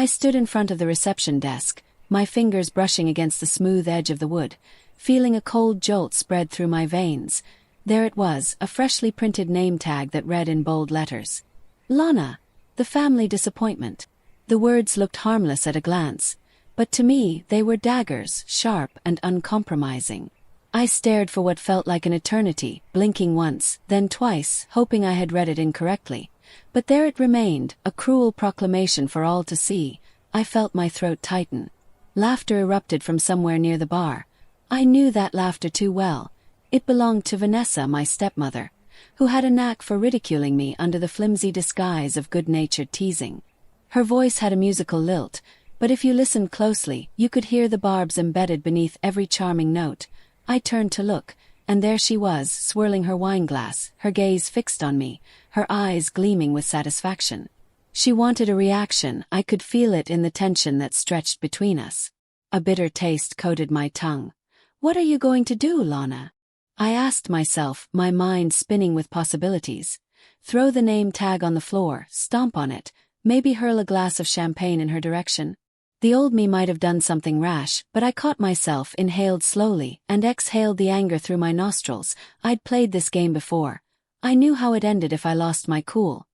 I stood in front of the reception desk, my fingers brushing against the smooth edge of the wood, feeling a cold jolt spread through my veins. There it was, a freshly printed name tag that read in bold letters. Lana, the family disappointment. The words looked harmless at a glance, but to me they were daggers, sharp and uncompromising. I stared for what felt like an eternity, blinking once, then twice, hoping I had read it incorrectly. But there it remained, a cruel proclamation for all to see. I felt my throat tighten. Laughter erupted from somewhere near the bar. I knew that laughter too well. It belonged to Vanessa, my stepmother, who had a knack for ridiculing me under the flimsy disguise of good-natured teasing. Her voice had a musical lilt, but if you listened closely, you could hear the barbs embedded beneath every charming note. I turned to look, and there she was, swirling her wineglass, her gaze fixed on me, her eyes gleaming with satisfaction. She wanted a reaction. I could feel it in the tension that stretched between us. A bitter taste coated my tongue. "What are you going to do, Lana?" I asked myself, my mind spinning with possibilities. Throw the name tag on the floor, stomp on it, maybe hurl a glass of champagne in her direction. The old me might have done something rash, but I caught myself, inhaled slowly, and exhaled the anger through my nostrils. I'd played this game before. I knew how it ended if I lost my cool.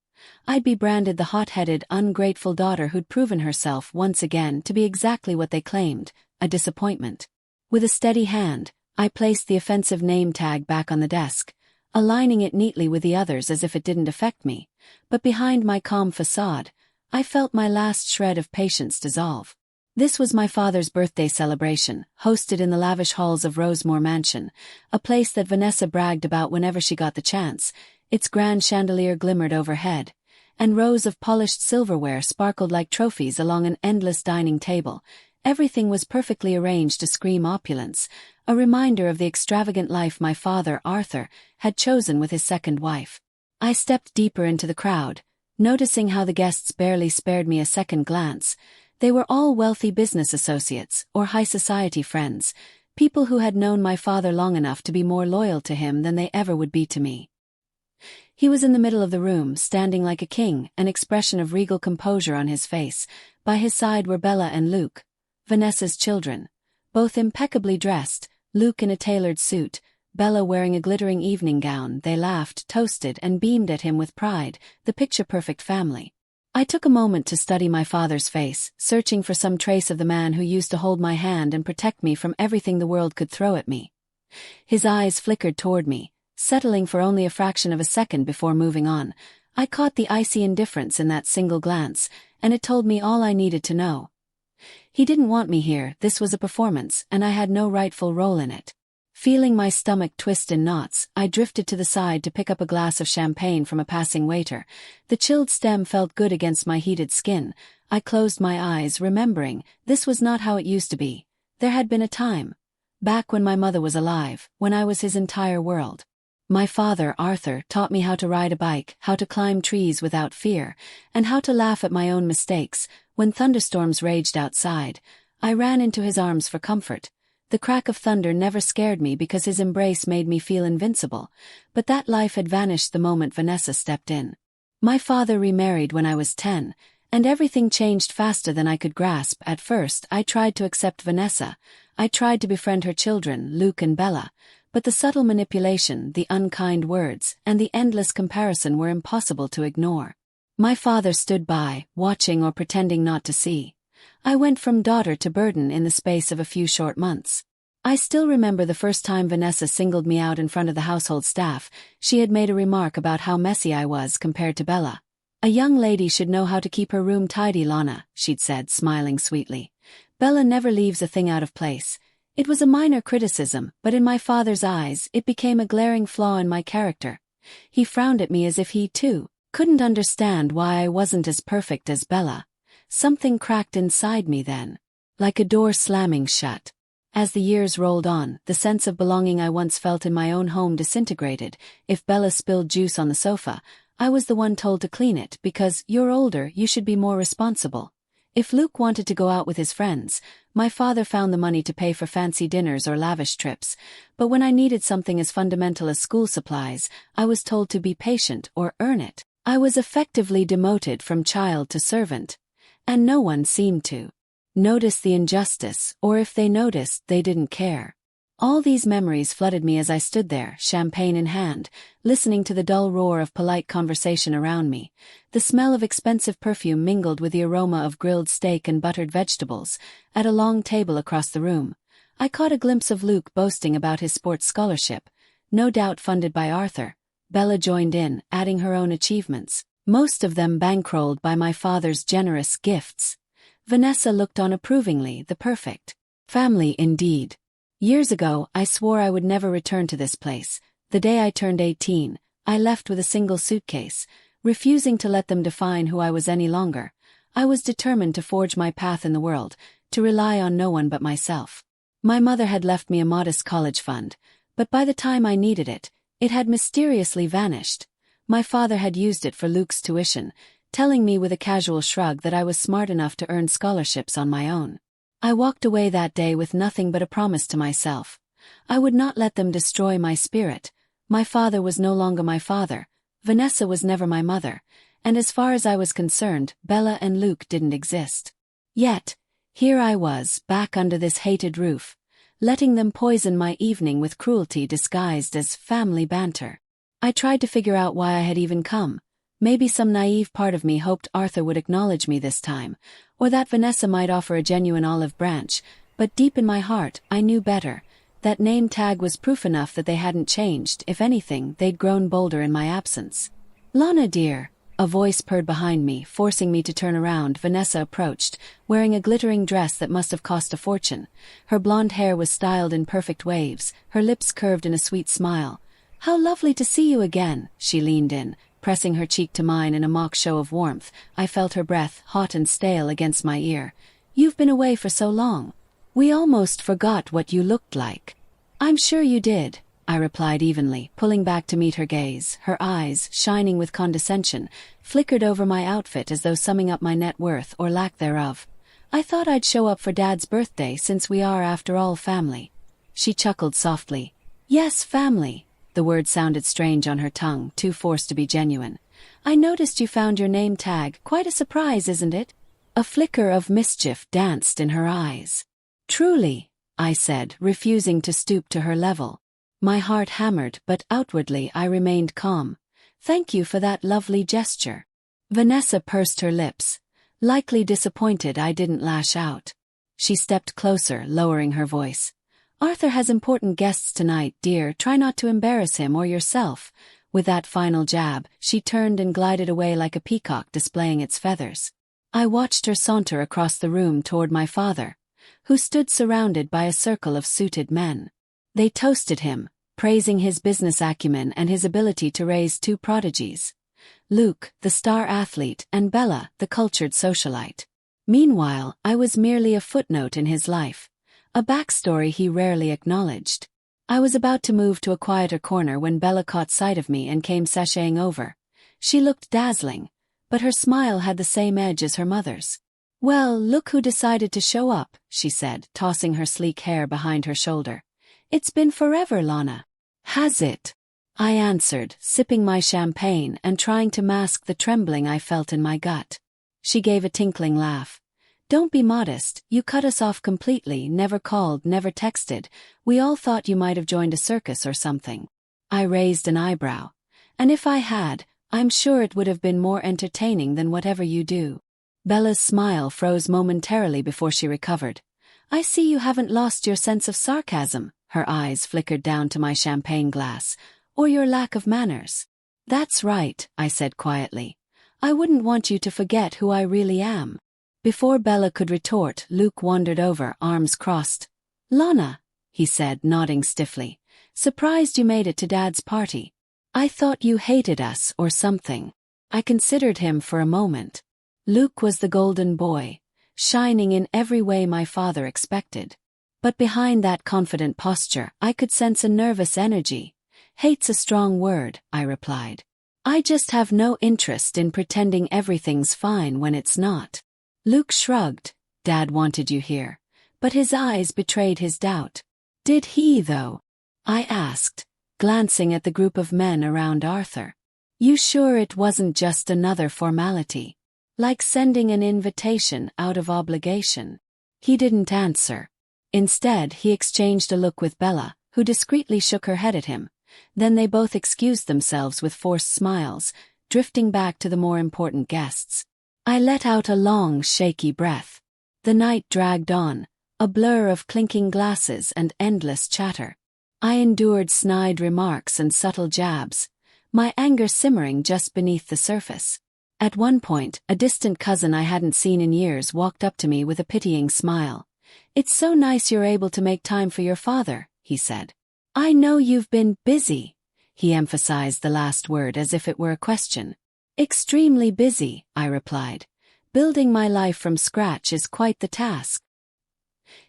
I'd be branded the hot-headed, ungrateful daughter who'd proven herself once again to be exactly what they claimed, a disappointment. With a steady hand, I placed the offensive name tag back on the desk, aligning it neatly with the others as if it didn't affect me. But behind my calm facade, I felt my last shred of patience dissolve. This was my father's birthday celebration, hosted in the lavish halls of Rosemore Mansion, a place that Vanessa bragged about whenever she got the chance. Its grand chandelier glimmered overhead, and rows of polished silverware sparkled like trophies along an endless dining table. Everything was perfectly arranged to scream opulence, a reminder of the extravagant life my father, Arthur, had chosen with his second wife. I stepped deeper into the crowd, noticing how the guests barely spared me a second glance. They were all wealthy business associates or high society friends, people who had known my father long enough to be more loyal to him than they ever would be to me. He was in the middle of the room, standing like a king, an expression of regal composure on his face. By his side were Bella and Luke, Vanessa's children, both impeccably dressed, Luke in a tailored suit, Bella wearing a glittering evening gown. They laughed, toasted, and beamed at him with pride, the picture-perfect family. I took a moment to study my father's face, searching for some trace of the man who used to hold my hand and protect me from everything the world could throw at me. His eyes flickered toward me, settling for only a fraction of a second before moving on. I caught the icy indifference in that single glance, and it told me all I needed to know. He didn't want me here. This was a performance, and I had no rightful role in it. Feeling my stomach twist in knots, I drifted to the side to pick up a glass of champagne from a passing waiter. The chilled stem felt good against my heated skin. I closed my eyes, remembering, this was not how it used to be. There had been a time, back when my mother was alive, when I was his entire world. My father, Arthur, taught me how to ride a bike, how to climb trees without fear, and how to laugh at my own mistakes. When thunderstorms raged outside, I ran into his arms for comfort. The crack of thunder never scared me because his embrace made me feel invincible, but that life had vanished the moment Vanessa stepped in. My father remarried when I was 10, and everything changed faster than I could grasp. At first, I tried to accept Vanessa. I tried to befriend her children, Luke and Bella, but the subtle manipulation, the unkind words, and the endless comparison were impossible to ignore. My father stood by, watching or pretending not to see. I went from daughter to burden in the space of a few short months. I still remember the first time Vanessa singled me out in front of the household staff. She had made a remark about how messy I was compared to Bella. "A young lady should know how to keep her room tidy, Lana," she'd said, smiling sweetly. "Bella never leaves a thing out of place." It was a minor criticism, but in my father's eyes, it became a glaring flaw in my character. He frowned at me as if he, too, couldn't understand why I wasn't as perfect as Bella. Something cracked inside me then, like a door slamming shut. As the years rolled on, the sense of belonging I once felt in my own home disintegrated. If Bella spilled juice on the sofa, I was the one told to clean it because, "You're older, you should be more responsible." If Luke wanted to go out with his friends, my father found the money to pay for fancy dinners or lavish trips. But when I needed something as fundamental as school supplies, I was told to be patient or earn it. I was effectively demoted from child to servant. And no one seemed to notice the injustice, or if they noticed, they didn't care. All these memories flooded me as I stood there, champagne in hand, listening to the dull roar of polite conversation around me. The smell of expensive perfume mingled with the aroma of grilled steak and buttered vegetables. At a long table across the room, I caught a glimpse of Luke boasting about his sports scholarship, no doubt funded by Arthur. Bella joined in, adding her own achievements, most of them bankrolled by my father's generous gifts. Vanessa looked on approvingly, the perfect family indeed. Years ago, I swore I would never return to this place. The day I turned 18, I left with a single suitcase, refusing to let them define who I was any longer. I was determined to forge my path in the world, to rely on no one but myself. My mother had left me a modest college fund, but by the time I needed it, it had mysteriously vanished. My father had used it for Luke's tuition, telling me with a casual shrug that I was smart enough to earn scholarships on my own. I walked away that day with nothing but a promise to myself. I would not let them destroy my spirit. My father was no longer my father, Vanessa was never my mother, and as far as I was concerned, Bella and Luke didn't exist. Yet, here I was, back under this hated roof, letting them poison my evening with cruelty disguised as family banter. I tried to figure out why I had even come. Maybe some naive part of me hoped Arthur would acknowledge me this time, or that Vanessa might offer a genuine olive branch, but deep in my heart, I knew better. That name tag was proof enough that they hadn't changed. If anything, they'd grown bolder in my absence. "Lana dear," a voice purred behind me, forcing me to turn around. Vanessa approached, wearing a glittering dress that must have cost a fortune. Her blonde hair was styled in perfect waves, her lips curved in a sweet smile. "How lovely to see you again," she leaned in, pressing her cheek to mine in a mock show of warmth. I felt her breath, hot and stale, against my ear. "You've been away for so long. We almost forgot what you looked like." "I'm sure you did," I replied evenly, pulling back to meet her gaze. Her eyes, shining with condescension, flickered over my outfit as though summing up my net worth or lack thereof. "I thought I'd show up for Dad's birthday since we are, after all, family." She chuckled softly. "Yes, family." The word sounded strange on her tongue, too forced to be genuine. "I noticed you found your name tag. Quite a surprise, isn't it?" A flicker of mischief danced in her eyes. "Truly," I said, refusing to stoop to her level. My heart hammered, but outwardly I remained calm. "Thank you for that lovely gesture." Vanessa pursed her lips, likely disappointed I didn't lash out. She stepped closer, lowering her voice. "Arthur has important guests tonight, dear. Try not to embarrass him or yourself." With that final jab, she turned and glided away like a peacock displaying its feathers. I watched her saunter across the room toward my father, who stood surrounded by a circle of suited men. They toasted him, praising his business acumen and his ability to raise two prodigies. Luke, the star athlete, and Bella, the cultured socialite. Meanwhile, I was merely a footnote in his life, a backstory he rarely acknowledged. I was about to move to a quieter corner when Bella caught sight of me and came sashaying over. She looked dazzling, but her smile had the same edge as her mother's. "Well, look who decided to show up," she said, tossing her sleek hair behind her shoulder. "It's been forever, Lana." "Has it?" I answered, sipping my champagne and trying to mask the trembling I felt in my gut. She gave a tinkling laugh. "Don't be modest, you cut us off completely, never called, never texted. We all thought you might have joined a circus or something." I raised an eyebrow. "And if I had, I'm sure it would have been more entertaining than whatever you do." Bella's smile froze momentarily before she recovered. "I see you haven't lost your sense of sarcasm," her eyes flickered down to my champagne glass, "or your lack of manners." "That's right," I said quietly. "I wouldn't want you to forget who I really am." Before Bella could retort, Luke wandered over, arms crossed. "Lana," he said, nodding stiffly. "Surprised you made it to Dad's party. I thought you hated us or something." I considered him for a moment. Luke was the golden boy, shining in every way my father expected. But behind that confident posture, I could sense a nervous energy. "Hate's a strong word," I replied. "I just have no interest in pretending everything's fine when it's not." Luke shrugged. "Dad wanted you here." But his eyes betrayed his doubt. "Did he, though?" I asked, glancing at the group of men around Arthur. "You sure it wasn't just another formality?" Like sending an invitation out of obligation. He didn't answer. Instead, he exchanged a look with Bella, who discreetly shook her head at him. Then they both excused themselves with forced smiles, drifting back to the more important guests. I let out a long, shaky breath. The night dragged on, a blur of clinking glasses and endless chatter. I endured snide remarks and subtle jabs, my anger simmering just beneath the surface. At one point, a distant cousin I hadn't seen in years walked up to me with a pitying smile. "It's so nice you're able to make time for your father," he said. "I know you've been busy." He emphasized the last word as if it were a question. "Extremely busy," I replied. "Building my life from scratch is quite the task."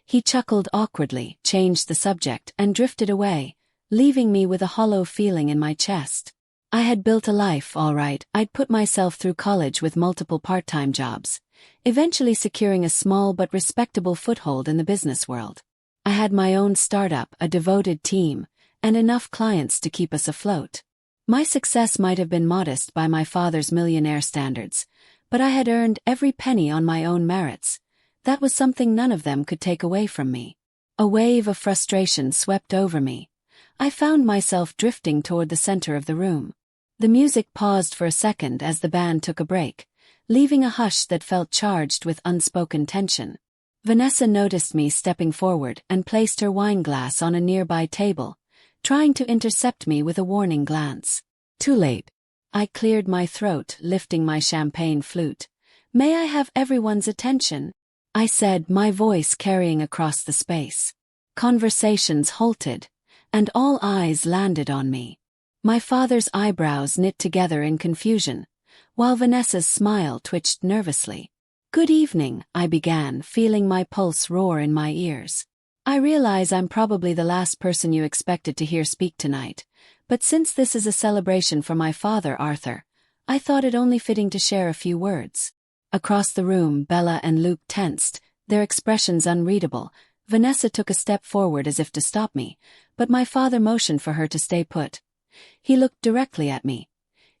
He chuckled awkwardly, changed the subject, and drifted away, leaving me with a hollow feeling in my chest. I had built a life, all right. I'd put myself through college with multiple part-time jobs, eventually securing a small but respectable foothold in the business world. I had my own startup, a devoted team, and enough clients to keep us afloat. My success might have been modest by my father's millionaire standards, but I had earned every penny on my own merits. That was something none of them could take away from me. A wave of frustration swept over me. I found myself drifting toward the center of the room. The music paused for a second as the band took a break, leaving a hush that felt charged with unspoken tension. Vanessa noticed me stepping forward and placed her wine glass on a nearby table, trying to intercept me with a warning glance. "Too late." I cleared my throat, lifting my champagne flute. "May I have everyone's attention?" I said, my voice carrying across the space. Conversations halted, and all eyes landed on me. My father's eyebrows knit together in confusion, while Vanessa's smile twitched nervously. "Good evening," I began, feeling my pulse roar in my ears. "I realize I'm probably the last person you expected to hear speak tonight, but since this is a celebration for my father, Arthur, I thought it only fitting to share a few words." Across the room, Bella and Luke tensed, their expressions unreadable. Vanessa took a step forward as if to stop me, but my father motioned for her to stay put. He looked directly at me,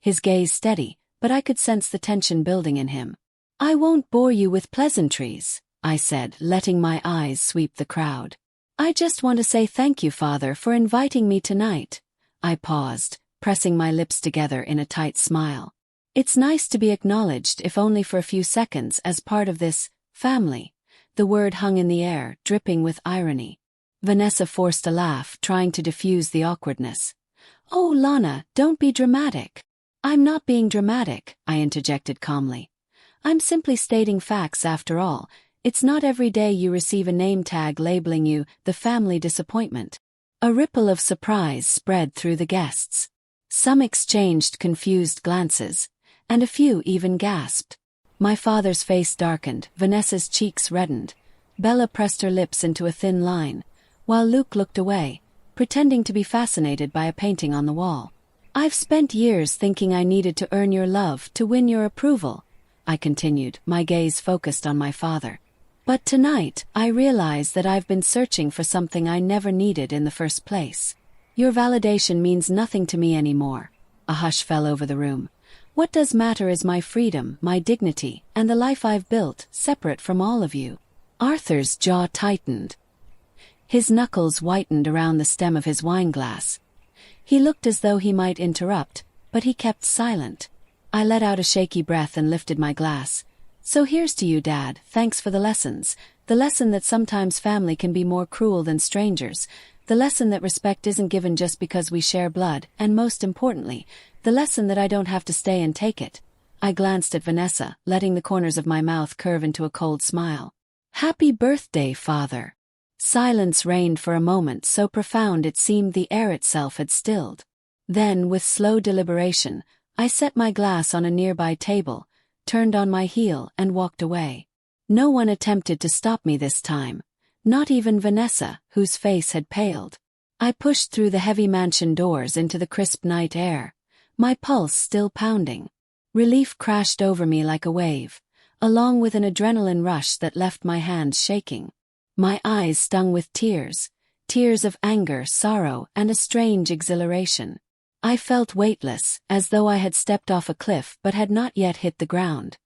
his gaze steady, but I could sense the tension building in him. "I won't bore you with pleasantries," I said, letting my eyes sweep the crowd. "I just want to say thank you, Father, for inviting me tonight." I paused, pressing my lips together in a tight smile. "It's nice to be acknowledged, if only for a few seconds, as part of this family." The word hung in the air, dripping with irony. Vanessa forced a laugh, trying to diffuse the awkwardness. "Oh, Lana, don't be dramatic." "I'm not being dramatic," I interjected calmly. "I'm simply stating facts after all. It's not every day you receive a name tag labeling you the family disappointment." A ripple of surprise spread through the guests. Some exchanged confused glances, and a few even gasped. My father's face darkened, Vanessa's cheeks reddened. Bella pressed her lips into a thin line, while Luke looked away, pretending to be fascinated by a painting on the wall. "I've spent years thinking I needed to earn your love, to win your approval," I continued, my gaze focused on my father. "But tonight, I realize that I've been searching for something I never needed in the first place. Your validation means nothing to me anymore." A hush fell over the room. "What does matter is my freedom, my dignity, and the life I've built, separate from all of you." Arthur's jaw tightened. His knuckles whitened around the stem of his wineglass. He looked as though he might interrupt, but he kept silent. I let out a shaky breath and lifted my glass. "So here's to you, Dad, thanks for the lessons. The lesson that sometimes family can be more cruel than strangers. The lesson that respect isn't given just because we share blood, and most importantly, the lesson that I don't have to stay and take it." I glanced at Vanessa, letting the corners of my mouth curve into a cold smile. "Happy birthday, Father." Silence reigned for a moment, so profound it seemed the air itself had stilled. Then, with slow deliberation, I set my glass on a nearby table, turned on my heel, and walked away. No one attempted to stop me this time, not even Vanessa, whose face had paled. I pushed through the heavy mansion doors into the crisp night air, my pulse still pounding. Relief crashed over me like a wave, along with an adrenaline rush that left my hands shaking. My eyes stung with tears, tears of anger, sorrow, and a strange exhilaration. I felt weightless, as though I had stepped off a cliff but had not yet hit the ground.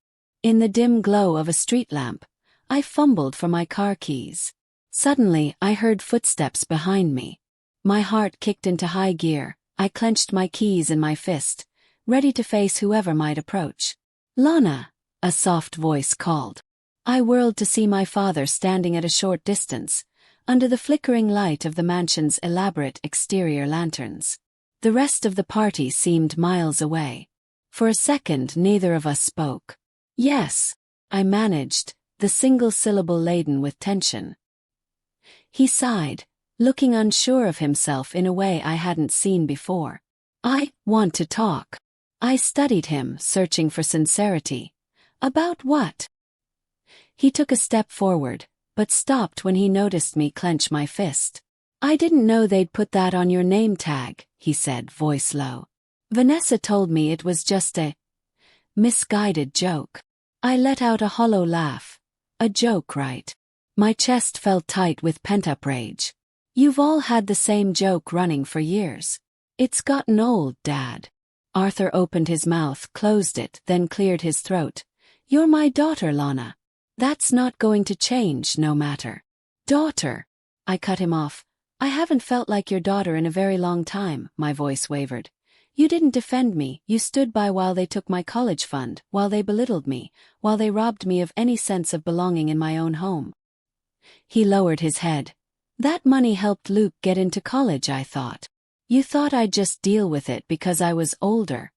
In the dim glow of a street lamp, I fumbled for my car keys. Suddenly, I heard footsteps behind me. My heart kicked into high gear. I clenched my keys in my fist, ready to face whoever might approach. "Lana," a soft voice called. I whirled to see my father standing at a short distance, under the flickering light of the mansion's elaborate exterior lanterns. The rest of the party seemed miles away. For a second, neither of us spoke. "Yes," I managed, the single syllable laden with tension. He sighed, looking unsure of himself in a way I hadn't seen before. "I want to talk." I studied him, searching for sincerity. "About what?" He took a step forward, but stopped when he noticed me clench my fist. "I didn't know they'd put that on your name tag," he said, voice low. "Vanessa told me it was just a misguided joke." I let out a hollow laugh. "A joke, right?" My chest felt tight with pent-up rage. "You've all had the same joke running for years. It's gotten old, Dad." Arthur opened his mouth, closed it, then cleared his throat. "You're my daughter, Lana. That's not going to change, no matter." "Daughter?" I cut him off. "I haven't felt like your daughter in a very long time," my voice wavered. "You didn't defend me, you stood by while they took my college fund, while they belittled me, while they robbed me of any sense of belonging in my own home." He lowered his head. "That money helped Luke get into college, I thought. You thought I'd just deal with it because I was older,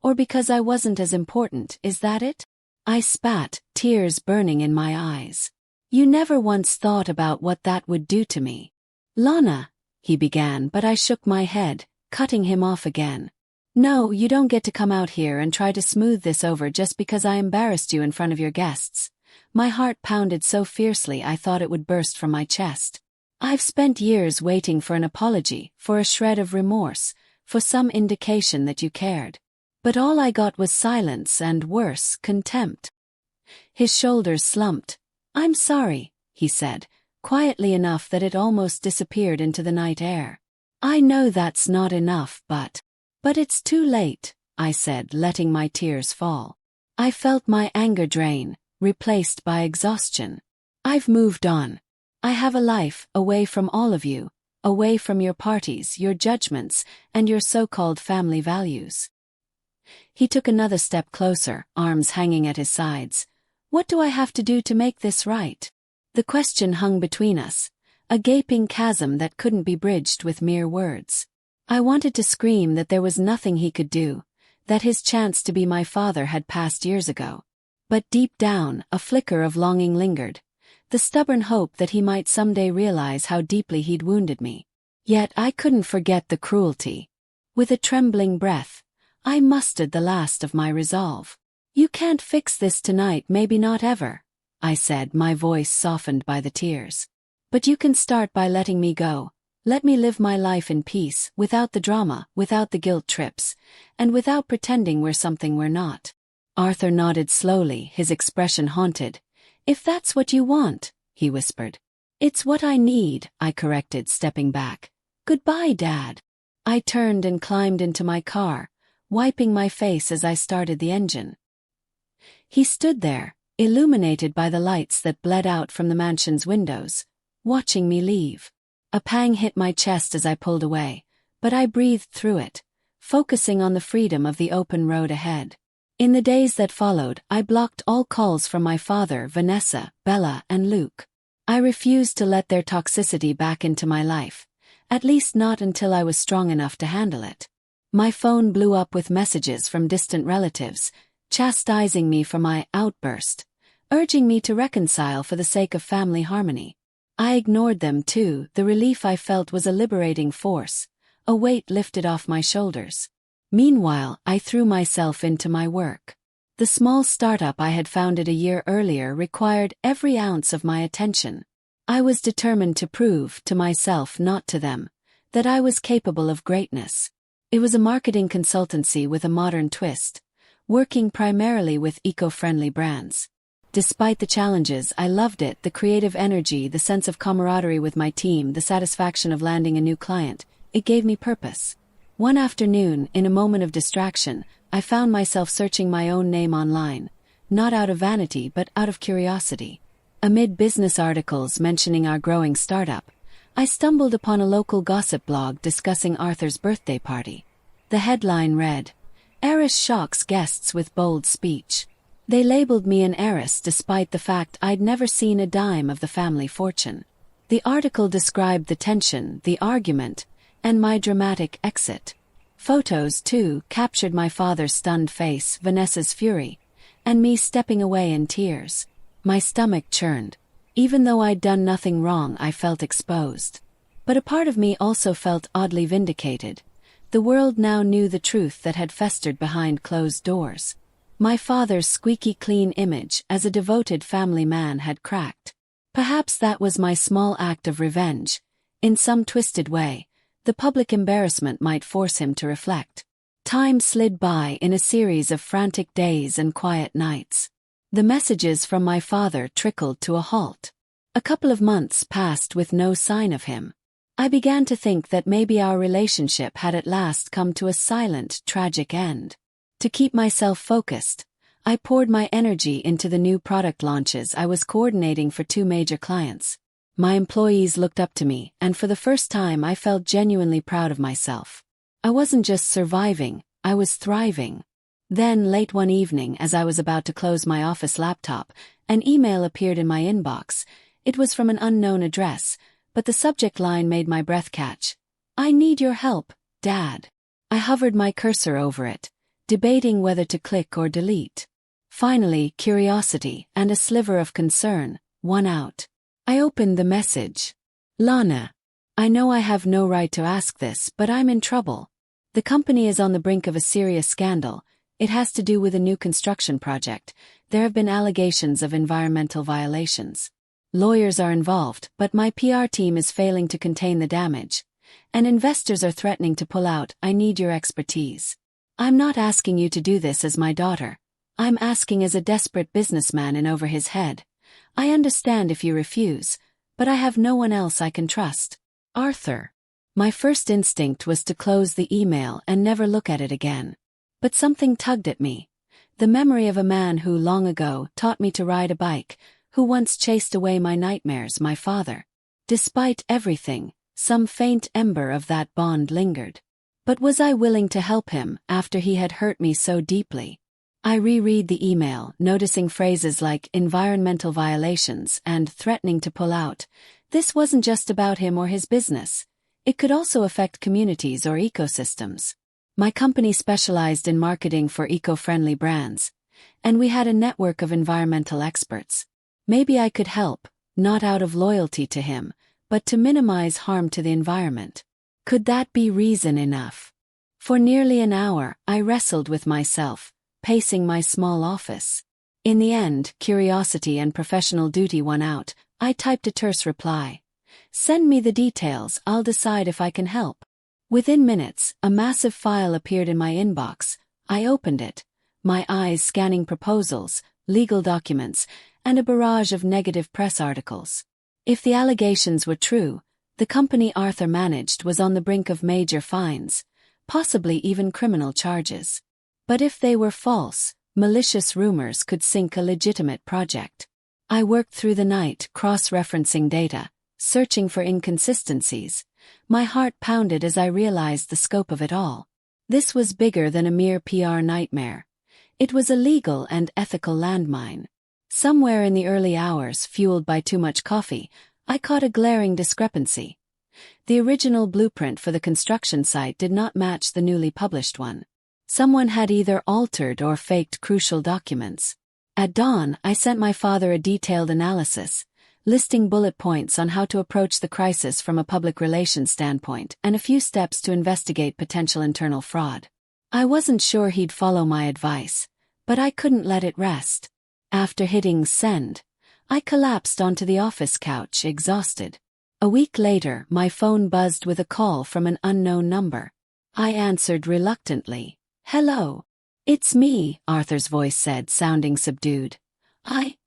or because I wasn't as important, is that it?" I spat, tears burning in my eyes. "You never once thought about what that would do to me." "Lana," he began, but I shook my head, cutting him off again. "No, you don't get to come out here and try to smooth this over just because I embarrassed you in front of your guests." My heart pounded so fiercely I thought it would burst from my chest. I've spent years waiting for an apology, for a shred of remorse, for some indication that you cared. But all I got was silence and, worse, contempt. His shoulders slumped. "I'm sorry," he said, quietly enough that it almost disappeared into the night air. "I know that's not enough, but it's too late," I said, letting my tears fall. I felt my anger drain, replaced by exhaustion. "I've moved on. I have a life, away from all of you, away from your parties, your judgments, and your so-called family values." He took another step closer, arms hanging at his sides. "What do I have to do to make this right?" The question hung between us, a gaping chasm that couldn't be bridged with mere words. I wanted to scream that there was nothing he could do, that his chance to be my father had passed years ago. But deep down, a flicker of longing lingered, the stubborn hope that he might someday realize how deeply he'd wounded me. Yet I couldn't forget the cruelty. With a trembling breath, I mustered the last of my resolve. "You can't fix this tonight, maybe not ever," I said, my voice softened by the tears. "But you can start by letting me go. Let me live my life in peace, without the drama, without the guilt trips, and without pretending we're something we're not." Arthur nodded slowly, his expression haunted. "If that's what you want," he whispered. "It's what I need," I corrected, stepping back. "Goodbye, Dad." I turned and climbed into my car, wiping my face as I started the engine. He stood there, illuminated by the lights that bled out from the mansion's windows, watching me leave. A pang hit my chest as I pulled away, but I breathed through it, focusing on the freedom of the open road ahead. In the days that followed, I blocked all calls from my father, Vanessa, Bella, and Luke. I refused to let their toxicity back into my life, at least not until I was strong enough to handle it. My phone blew up with messages from distant relatives, chastising me for my outburst, urging me to reconcile for the sake of family harmony. I ignored them too. The relief I felt was a liberating force, a weight lifted off my shoulders. Meanwhile, I threw myself into my work. The small startup I had founded a year earlier required every ounce of my attention. I was determined to prove to myself, not to them, that I was capable of greatness. It was a marketing consultancy with a modern twist, working primarily with eco-friendly brands. Despite the challenges, I loved it, the creative energy, the sense of camaraderie with my team, the satisfaction of landing a new client. It gave me purpose. One afternoon, in a moment of distraction, I found myself searching my own name online, not out of vanity but out of curiosity. Amid business articles mentioning our growing startup, I stumbled upon a local gossip blog discussing Arthur's birthday party. The headline read, "Heiress shocks guests with bold speech." They labeled me an heiress despite the fact I'd never seen a dime of the family fortune. The article described the tension, the argument, and my dramatic exit. Photos, too, captured my father's stunned face, Vanessa's fury, and me stepping away in tears. My stomach churned. Even though I'd done nothing wrong, I felt exposed. But a part of me also felt oddly vindicated. The world now knew the truth that had festered behind closed doors. My father's squeaky clean image as a devoted family man had cracked. Perhaps that was my small act of revenge. In some twisted way, the public embarrassment might force him to reflect. Time slid by in a series of frantic days and quiet nights. The messages from my father trickled to a halt. A couple of months passed with no sign of him. I began to think that maybe our relationship had at last come to a silent, tragic end. To keep myself focused, I poured my energy into the new product launches I was coordinating for 2 major clients. My employees looked up to me, and for the first time I felt genuinely proud of myself. I wasn't just surviving, I was thriving. Then, late one evening, as I was about to close my office laptop, an email appeared in my inbox. It was from an unknown address, but the subject line made my breath catch. "I need your help, Dad." I hovered my cursor over it, debating whether to click or delete. Finally, curiosity and a sliver of concern won out. I opened the message. "Lana, I know I have no right to ask this, but I'm in trouble. The company is on the brink of a serious scandal. It has to do with a new construction project. There have been allegations of environmental violations. Lawyers are involved, but my PR team is failing to contain the damage. And investors are threatening to pull out. I need your expertise. I'm not asking you to do this as my daughter. I'm asking as a desperate businessman in over his head. I understand if you refuse, but I have no one else I can trust. Arthur." My first instinct was to close the email and never look at it again. But something tugged at me. The memory of a man who long ago taught me to ride a bike, who once chased away my nightmares, my father. Despite everything, some faint ember of that bond lingered. But was I willing to help him after he had hurt me so deeply? I reread the email, noticing phrases like environmental violations and threatening to pull out. This wasn't just about him or his business. It could also affect communities or ecosystems. My company specialized in marketing for eco-friendly brands, and we had a network of environmental experts. Maybe I could help, not out of loyalty to him, but to minimize harm to the environment. Could that be reason enough? For nearly an hour, I wrestled with myself, pacing my small office. In the end, curiosity and professional duty won out. I typed a terse reply. "Send me the details, I'll decide if I can help." Within minutes, a massive file appeared in my inbox. I opened it, my eyes scanning proposals, legal documents, and a barrage of negative press articles. If the allegations were true, the company Arthur managed was on the brink of major fines, possibly even criminal charges. But if they were false, malicious rumors could sink a legitimate project. I worked through the night, cross-referencing data, searching for inconsistencies. My heart pounded as I realized the scope of it all. This was bigger than a mere PR nightmare. It was a legal and ethical landmine. Somewhere in the early hours, fueled by too much coffee, I caught a glaring discrepancy. The original blueprint for the construction site did not match the newly published one. Someone had either altered or faked crucial documents. At dawn, I sent my father a detailed analysis, listing bullet points on how to approach the crisis from a public relations standpoint and a few steps to investigate potential internal fraud. I wasn't sure he'd follow my advice, but I couldn't let it rest. After hitting send, I collapsed onto the office couch, exhausted. A week later, my phone buzzed with a call from an unknown number. I answered reluctantly. "Hello. It's me," Arthur's voice said, sounding subdued. "I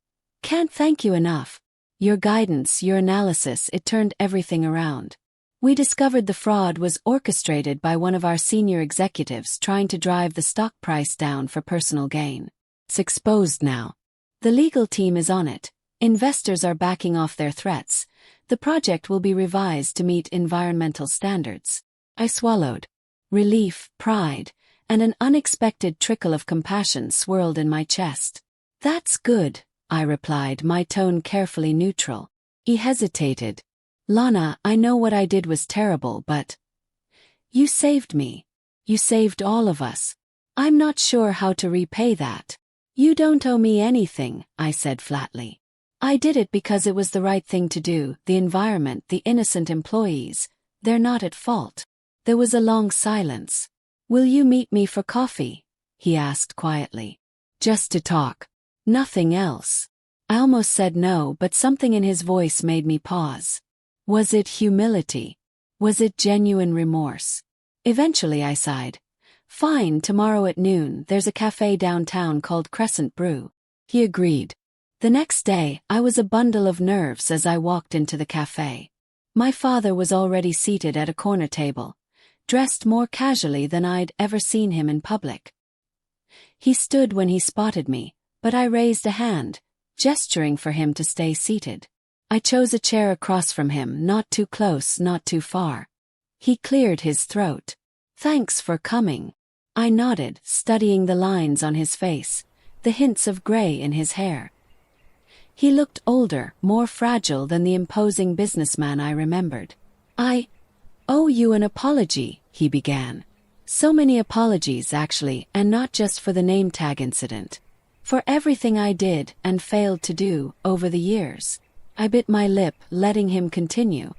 can't thank you enough. Your guidance, your analysis, it turned everything around. We discovered the fraud was orchestrated by one of our senior executives trying to drive the stock price down for personal gain. It's exposed now. The legal team is on it. Investors are backing off their threats. The project will be revised to meet environmental standards. I swallowed. Relief, pride, and an unexpected trickle of compassion swirled in my chest. That's good, I replied, my tone carefully neutral. He hesitated. Lana, I know what I did was terrible, but you saved me. You saved all of us. I'm not sure how to repay that. You don't owe me anything, I said flatly. I did it because it was the right thing to do. The environment, the innocent employees, they're not at fault. There was a long silence. Will you meet me for coffee? He asked quietly. Just to talk. Nothing else. I almost said no, but something in his voice made me pause. Was it humility? Was it genuine remorse? Eventually I sighed. Fine, tomorrow at noon, there's a cafe downtown called Crescent Brew. He agreed. The next day, I was a bundle of nerves as I walked into the cafe. My father was already seated at a corner table, dressed more casually than I'd ever seen him in public. He stood when he spotted me, but I raised a hand, gesturing for him to stay seated. I chose a chair across from him, not too close, not too far. He cleared his throat. Thanks for coming. I nodded, studying the lines on his face, the hints of gray in his hair. He looked older, more fragile than the imposing businessman I remembered. I owe you an apology, he began. So many apologies, actually, and not just for the name tag incident. For everything I did and failed to do over the years. I bit my lip, letting him continue.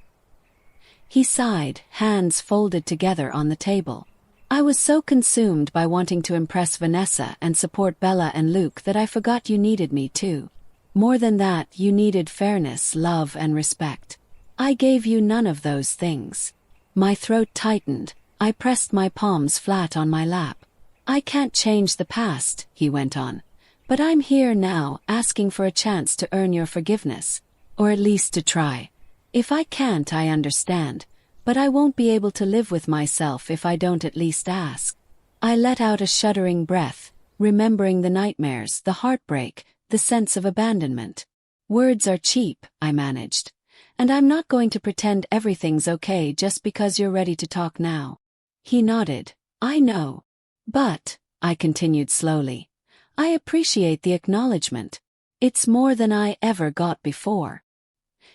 He sighed, hands folded together on the table. I was so consumed by wanting to impress Vanessa and support Bella and Luke that I forgot you needed me too. More than that, you needed fairness, love, and respect. I gave you none of those things. My throat tightened. I pressed my palms flat on my lap. I can't change the past, he went on. But I'm here now, asking for a chance to earn your forgiveness. Or at least to try. If I can't, I understand. But I won't be able to live with myself if I don't at least ask. I let out a shuddering breath, remembering the nightmares, the heartbreak, the sense of abandonment. Words are cheap, I managed. And I'm not going to pretend everything's okay just because you're ready to talk now. He nodded. I know. But, I continued slowly, I appreciate the acknowledgement. It's more than I ever got before.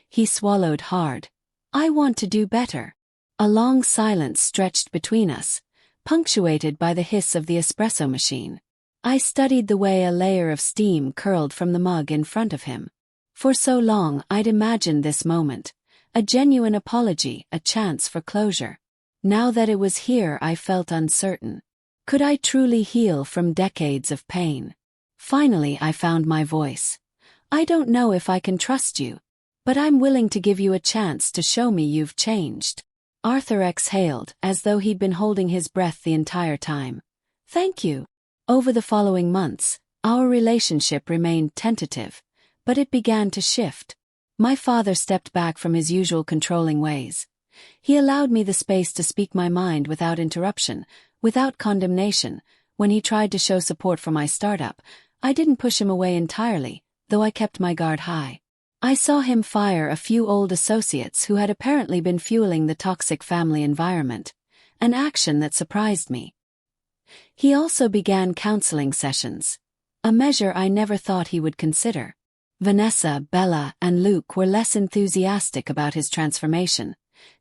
He swallowed hard. I want to do better. A long silence stretched between us, punctuated by the hiss of the espresso machine. I studied the way a layer of steam curled from the mug in front of him. For so long I'd imagined this moment, a genuine apology, a chance for closure. Now that it was here, I felt uncertain. Could I truly heal from decades of pain? Finally, I found my voice. I don't know if I can trust you, but I'm willing to give you a chance to show me you've changed. Arthur exhaled, as though he'd been holding his breath the entire time. Thank you. Over the following months, our relationship remained tentative, but it began to shift. My father stepped back from his usual controlling ways. He allowed me the space to speak my mind without interruption, without condemnation. When he tried to show support for my startup, I didn't push him away entirely, though I kept my guard high. I saw him fire a few old associates who had apparently been fueling the toxic family environment, an action that surprised me. He also began counseling sessions, a measure I never thought he would consider. Vanessa, Bella, and Luke were less enthusiastic about his transformation.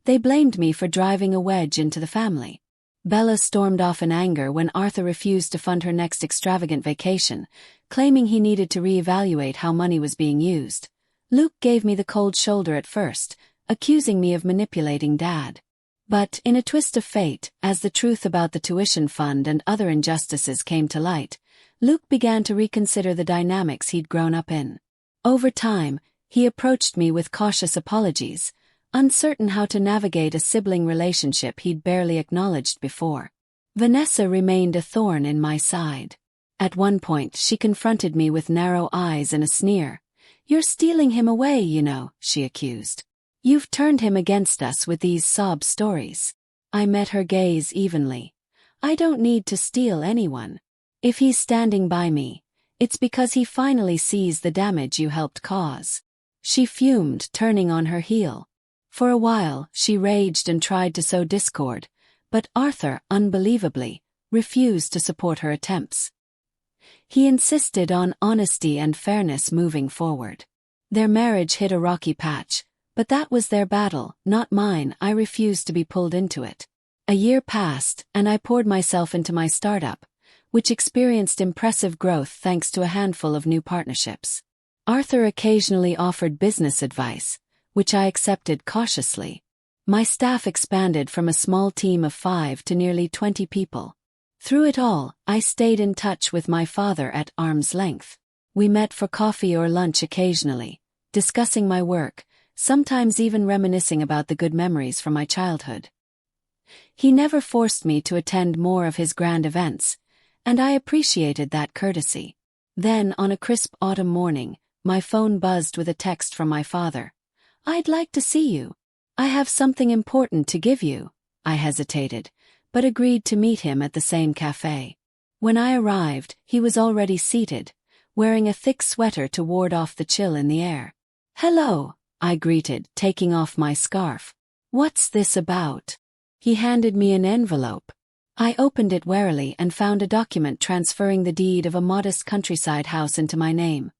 They blamed me for driving a wedge into the family. Bella stormed off in anger when Arthur refused to fund her next extravagant vacation, claiming he needed to reevaluate how money was being used. Luke gave me the cold shoulder at first, accusing me of manipulating Dad. But, in a twist of fate, as the truth about the tuition fund and other injustices came to light, Luke began to reconsider the dynamics he'd grown up in. Over time, he approached me with cautious apologies, uncertain how to navigate a sibling relationship he'd barely acknowledged before. Vanessa remained a thorn in my side. At one point, she confronted me with narrow eyes and a sneer. "You're stealing him away, you know," she accused. "You've turned him against us with these sob stories." I met her gaze evenly. I don't need to steal anyone. If he's standing by me, It's because he finally sees the damage you helped cause." She fumed, turning on her heel. For a while, she raged and tried to sow discord, but Arthur, unbelievably, refused to support her attempts. He insisted on honesty and fairness moving forward. Their marriage hit a rocky patch, but that was their battle, not mine. I refused to be pulled into it. A year passed, and I poured myself into my startup, which experienced impressive growth thanks to a handful of new partnerships. Arthur occasionally offered business advice, which I accepted cautiously. My staff expanded from a small team of 5 to nearly 20 people. Through it all, I stayed in touch with my father at arm's length. We met for coffee or lunch occasionally, discussing my work, sometimes even reminiscing about the good memories from my childhood. He never forced me to attend more of his grand events, and I appreciated that courtesy. Then, on a crisp autumn morning, my phone buzzed with a text from my father. "I'd like to see you. I have something important to give you." I hesitated, but agreed to meet him at the same cafe. When I arrived, he was already seated, wearing a thick sweater to ward off the chill in the air. "Hello," I greeted, taking off my scarf. "What's this about?" He handed me an envelope. I opened it warily and found a document transferring the deed of a modest countryside house into my name.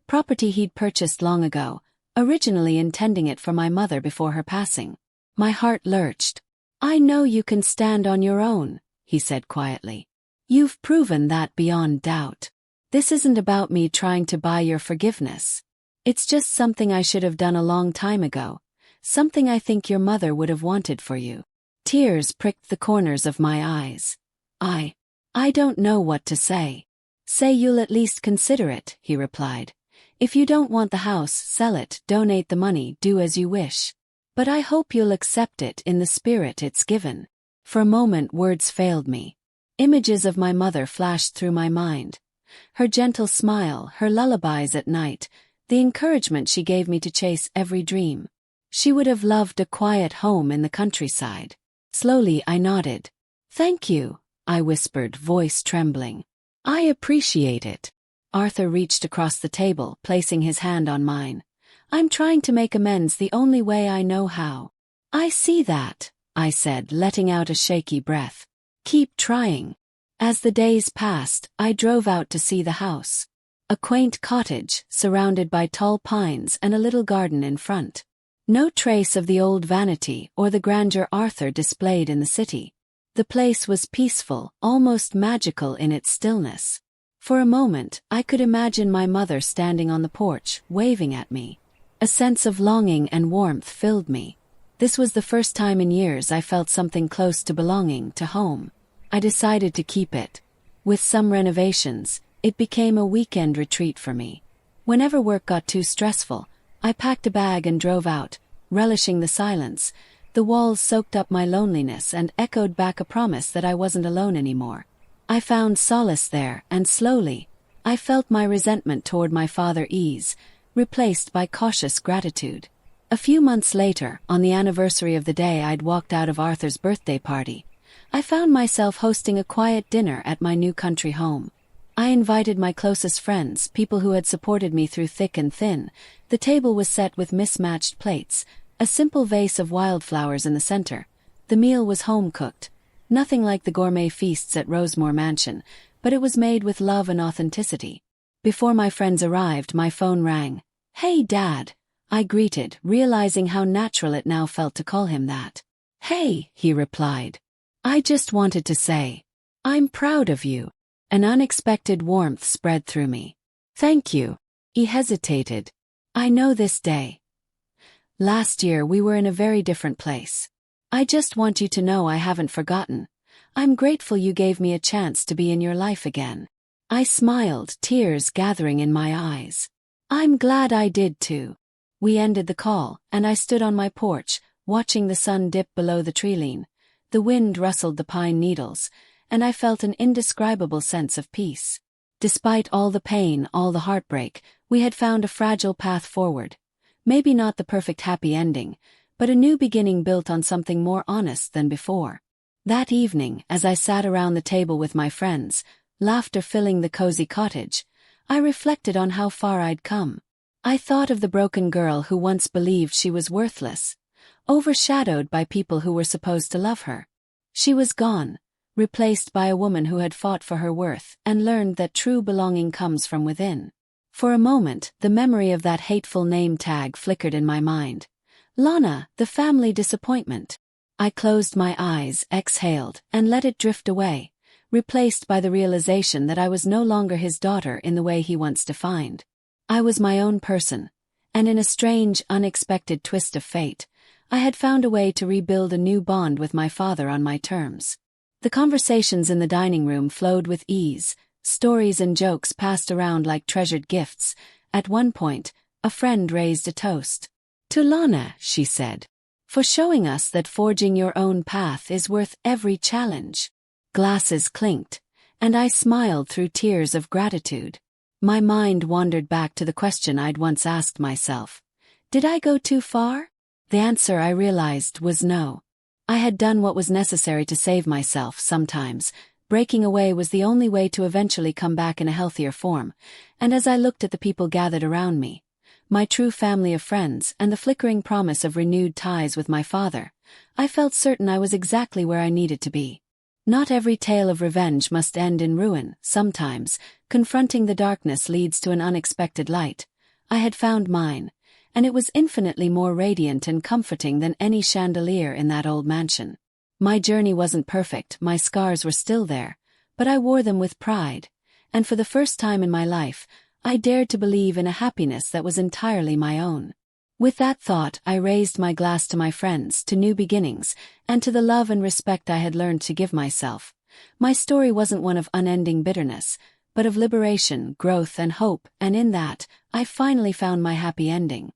Property he'd purchased long ago, originally intending it for my mother before her passing. My heart lurched. "I know you can stand on your own," he said quietly. "You've proven that beyond doubt. This isn't about me trying to buy your forgiveness. It's just something I should have done a long time ago, something I think your mother would have wanted for you." Tears pricked the corners of my eyes. I don't know what to say." "Say you'll at least consider it," he replied. "If you don't want the house, sell it, donate the money, do as you wish. But I hope you'll accept it in the spirit it's given." For a moment words failed me. Images of my mother flashed through my mind. Her gentle smile, her lullabies at night, the encouragement she gave me to chase every dream. She would have loved a quiet home in the countryside. Slowly I nodded. "Thank you," I whispered, voice trembling. "I appreciate it." Arthur reached across the table, placing his hand on mine. "I'm trying to make amends the only way I know how." "I see that," I said, letting out a shaky breath. "Keep trying." As the days passed, I drove out to see the house. A quaint cottage, surrounded by tall pines and a little garden in front. No trace of the old vanity or the grandeur Arthur displayed in the city. The place was peaceful, almost magical in its stillness. For a moment, I could imagine my mother standing on the porch, waving at me. A sense of longing and warmth filled me. This was the first time in years I felt something close to belonging, to home. I decided to keep it. With some renovations, it became a weekend retreat for me. Whenever work got too stressful, I packed a bag and drove out, relishing the silence. The walls soaked up my loneliness and echoed back a promise that I wasn't alone anymore. I found solace there, and slowly, I felt my resentment toward my father ease, replaced by cautious gratitude. A few months later, on the anniversary of the day I'd walked out of Arthur's birthday party, I found myself hosting a quiet dinner at my new country home. I invited my closest friends, people who had supported me through thick and thin. The table was set with mismatched plates, a simple vase of wildflowers in the center. The meal was home-cooked. Nothing like the gourmet feasts at Rosemore Mansion, but it was made with love and authenticity. Before my friends arrived, my phone rang. "Hey, Dad," I greeted, realizing how natural it now felt to call him that. "Hey," he replied. "I just wanted to say, I'm proud of you." An unexpected warmth spread through me. "Thank you." He hesitated. "I know this day. Last year we were in a very different place. I just want you to know I haven't forgotten. I'm grateful you gave me a chance to be in your life again." I smiled, tears gathering in my eyes. "I'm glad I did too." We ended the call, and I stood on my porch, watching the sun dip below the treeline. The wind rustled the pine needles, and I felt an indescribable sense of peace. Despite all the pain, all the heartbreak, we had found a fragile path forward. Maybe not the perfect happy ending, but a new beginning built on something more honest than before. That evening, as I sat around the table with my friends, laughter filling the cozy cottage, I reflected on how far I'd come. I thought of the broken girl who once believed she was worthless, overshadowed by people who were supposed to love her. She was gone, replaced by a woman who had fought for her worth and learned that true belonging comes from within. For a moment, the memory of that hateful name tag flickered in my mind. Lana, the family disappointment. I closed my eyes, exhaled, and let it drift away, replaced by the realization that I was no longer his daughter in the way he once defined. I was my own person, and in a strange, unexpected twist of fate, I had found a way to rebuild a new bond with my father on my terms. The conversations in the dining room flowed with ease, stories and jokes passed around like treasured gifts. At one point, a friend raised a toast. "To Lana," she said, "for showing us that forging your own path is worth every challenge." Glasses clinked, and I smiled through tears of gratitude. My mind wandered back to the question I'd once asked myself. Did I go too far? The answer, I realized, was no. I had done what was necessary to save myself. Sometimes breaking away was the only way to eventually come back in a healthier form, and as I looked at the people gathered around me, my true family of friends and the flickering promise of renewed ties with my father, I felt certain I was exactly where I needed to be. Not every tale of revenge must end in ruin. Sometimes, confronting the darkness leads to an unexpected light. I had found mine, and it was infinitely more radiant and comforting than any chandelier in that old mansion. My journey wasn't perfect, my scars were still there, but I wore them with pride, and for the first time in my life, I dared to believe in a happiness that was entirely my own. With that thought, I raised my glass to my friends, to new beginnings, and to the love and respect I had learned to give myself. My story wasn't one of unending bitterness, but of liberation, growth, and hope, and in that, I finally found my happy ending.